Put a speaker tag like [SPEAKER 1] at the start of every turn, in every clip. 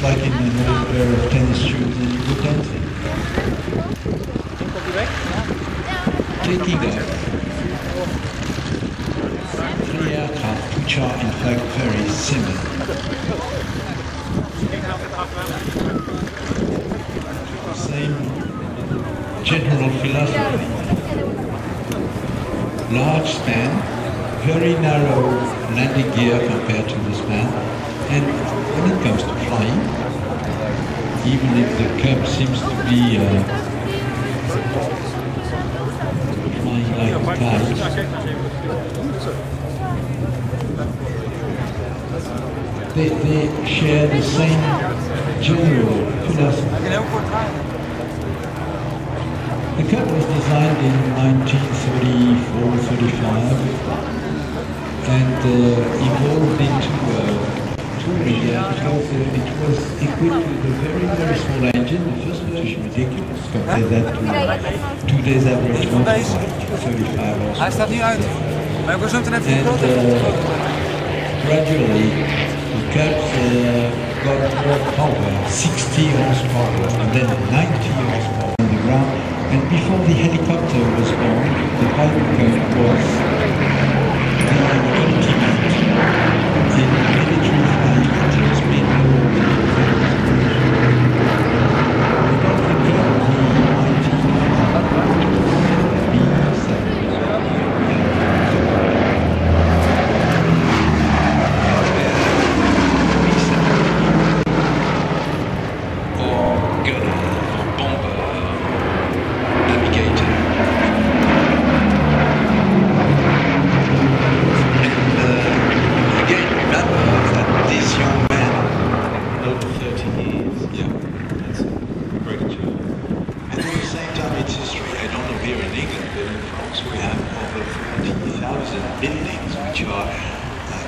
[SPEAKER 1] like in another pair of tennis shoes and you go dancing. Taking off. 3 aircraft which are in fact very similar. Same general philosophy. Large span, very narrow landing gear compared to the span, and when it comes to flying, even if the Cub seems to be flying like kites, they share the same general philosophy. The Cub was designed in 1934-35 and evolved into touring because it was equipped with a very small engine. The first version was ridiculous compared that to today's average motorcycle, 35 horsepower. Gradually, the Cubs got more power, 60 horsepower and then 90 horsepower on the ground. And before the helicopter was born, the Piper Cub was the ultimate in military flying. It has been without the Cub,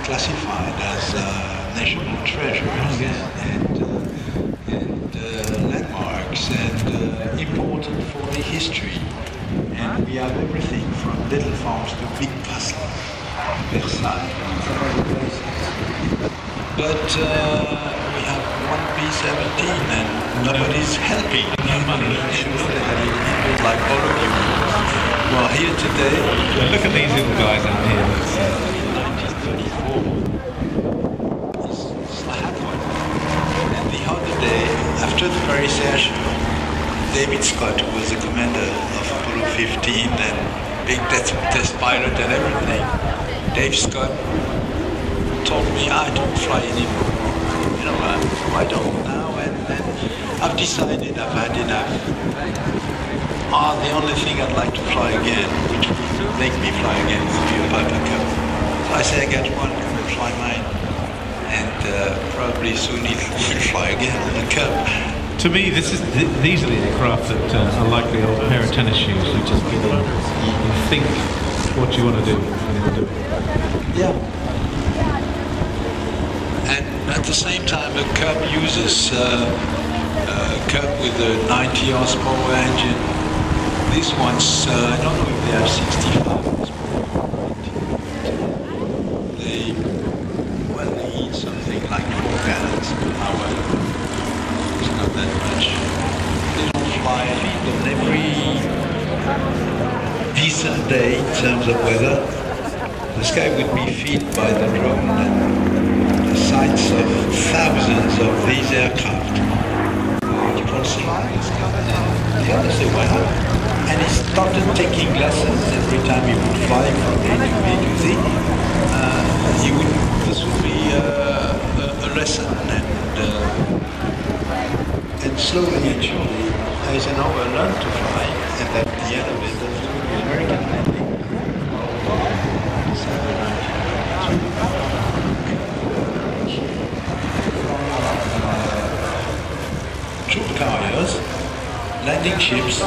[SPEAKER 1] classified as national treasures and landmarks and important for the history. And we have everything from little farms to big castles, Versailles, and some other places. But we have one B-17 and nobody's helping. Nobody people like all of you who are here today.
[SPEAKER 2] Look at these little guys out here.
[SPEAKER 1] After the Paris airshow, David Scott, who was the commander of Apollo 15 and big test pilot and everything, Dave Scott told me I don't fly anymore. You know, I don't now, and I've decided I've had enough. The only thing I'd like to fly again, which would make me fly again, is to be a Piper Cub. So I say I got one, come and fly mine. And probably soon he'll fly again on the Cub.
[SPEAKER 2] To me, these are the aircraft that are like the old pair of tennis shoes. You just you think what you want to do and you'll do it.
[SPEAKER 1] Yeah. And at the same time, a Cub uses a Cub with a 90 horsepower engine. These ones, I don't know if they have 65 horsepower. Something like 4 gallons per hour. It's not that much. They don't fly on every decent day in terms of weather. The sky would be filled by the drone and the sights of thousands of these aircraft. You don't see this coming. And the other say, why not? And he started taking lessons every time he would fly from A to B to Z. This would be a lesson, and slowly and surely, as an hour learned to fly, and at the end of it, the American landing. Troop carriers, landing ships,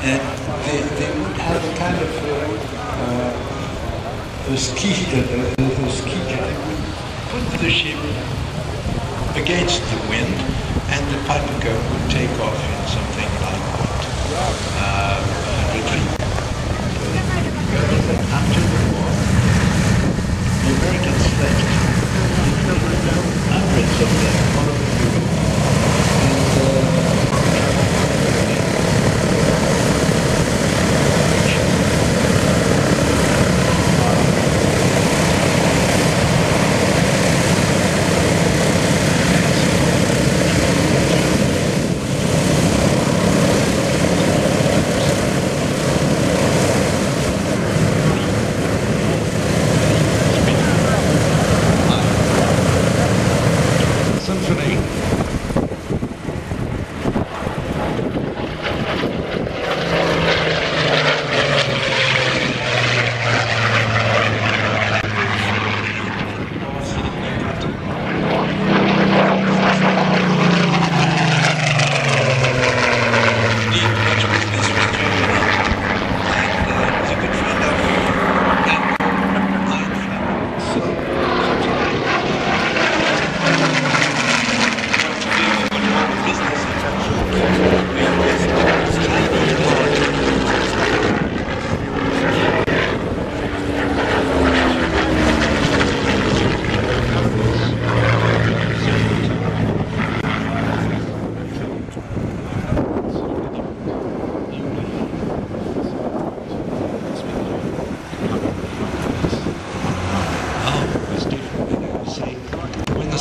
[SPEAKER 1] and they would have a kind of a ski drive. Put the ship against the wind, and the Piper Cub would take off in something like 100 feet. After the war, the Americans left hundreds of them all over Europe.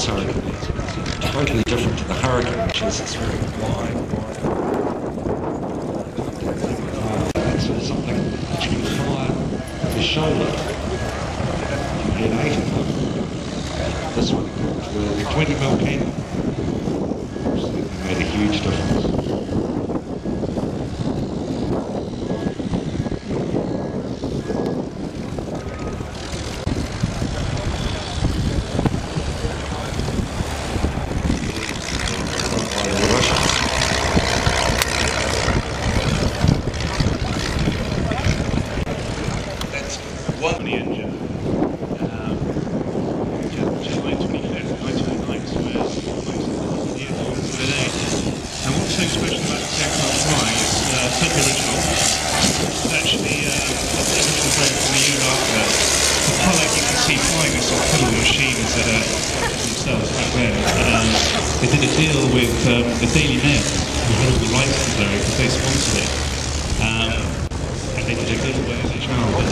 [SPEAKER 3] this Hurricane. It's totally different to the Hurricane, which is this very wide. That's something which can fire the shoulder. You can get 8 of them. This one comes with a 20mm cannon. Which made a huge difference.
[SPEAKER 2] They did a deal with the Daily Mail, who had all the rights to Blériot because they sponsored it. And they did a deal with the channel, but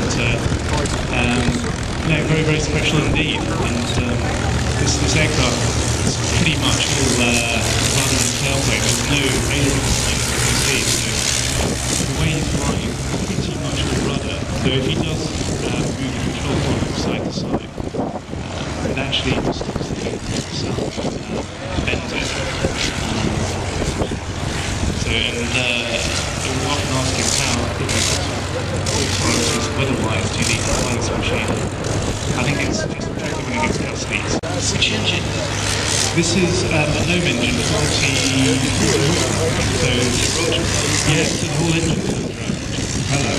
[SPEAKER 2] no, very, very special indeed. And this aircraft is pretty much all rudder and tailplane. There's no aileron you see. So the way he's flying is pretty much all rudder. So if he does move the control point from side to side, it actually just stops the aircraft itself. Bends it. So, and we'll often ask him how weather-wise do you need to fly this machine? I think it's just tracking when it gets cut speeds.
[SPEAKER 1] Which engine?
[SPEAKER 2] This is a Nome engine, 40. So, yeah, the whole engine comes around. Hello.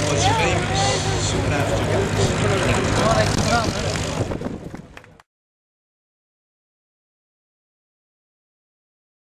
[SPEAKER 1] What's famous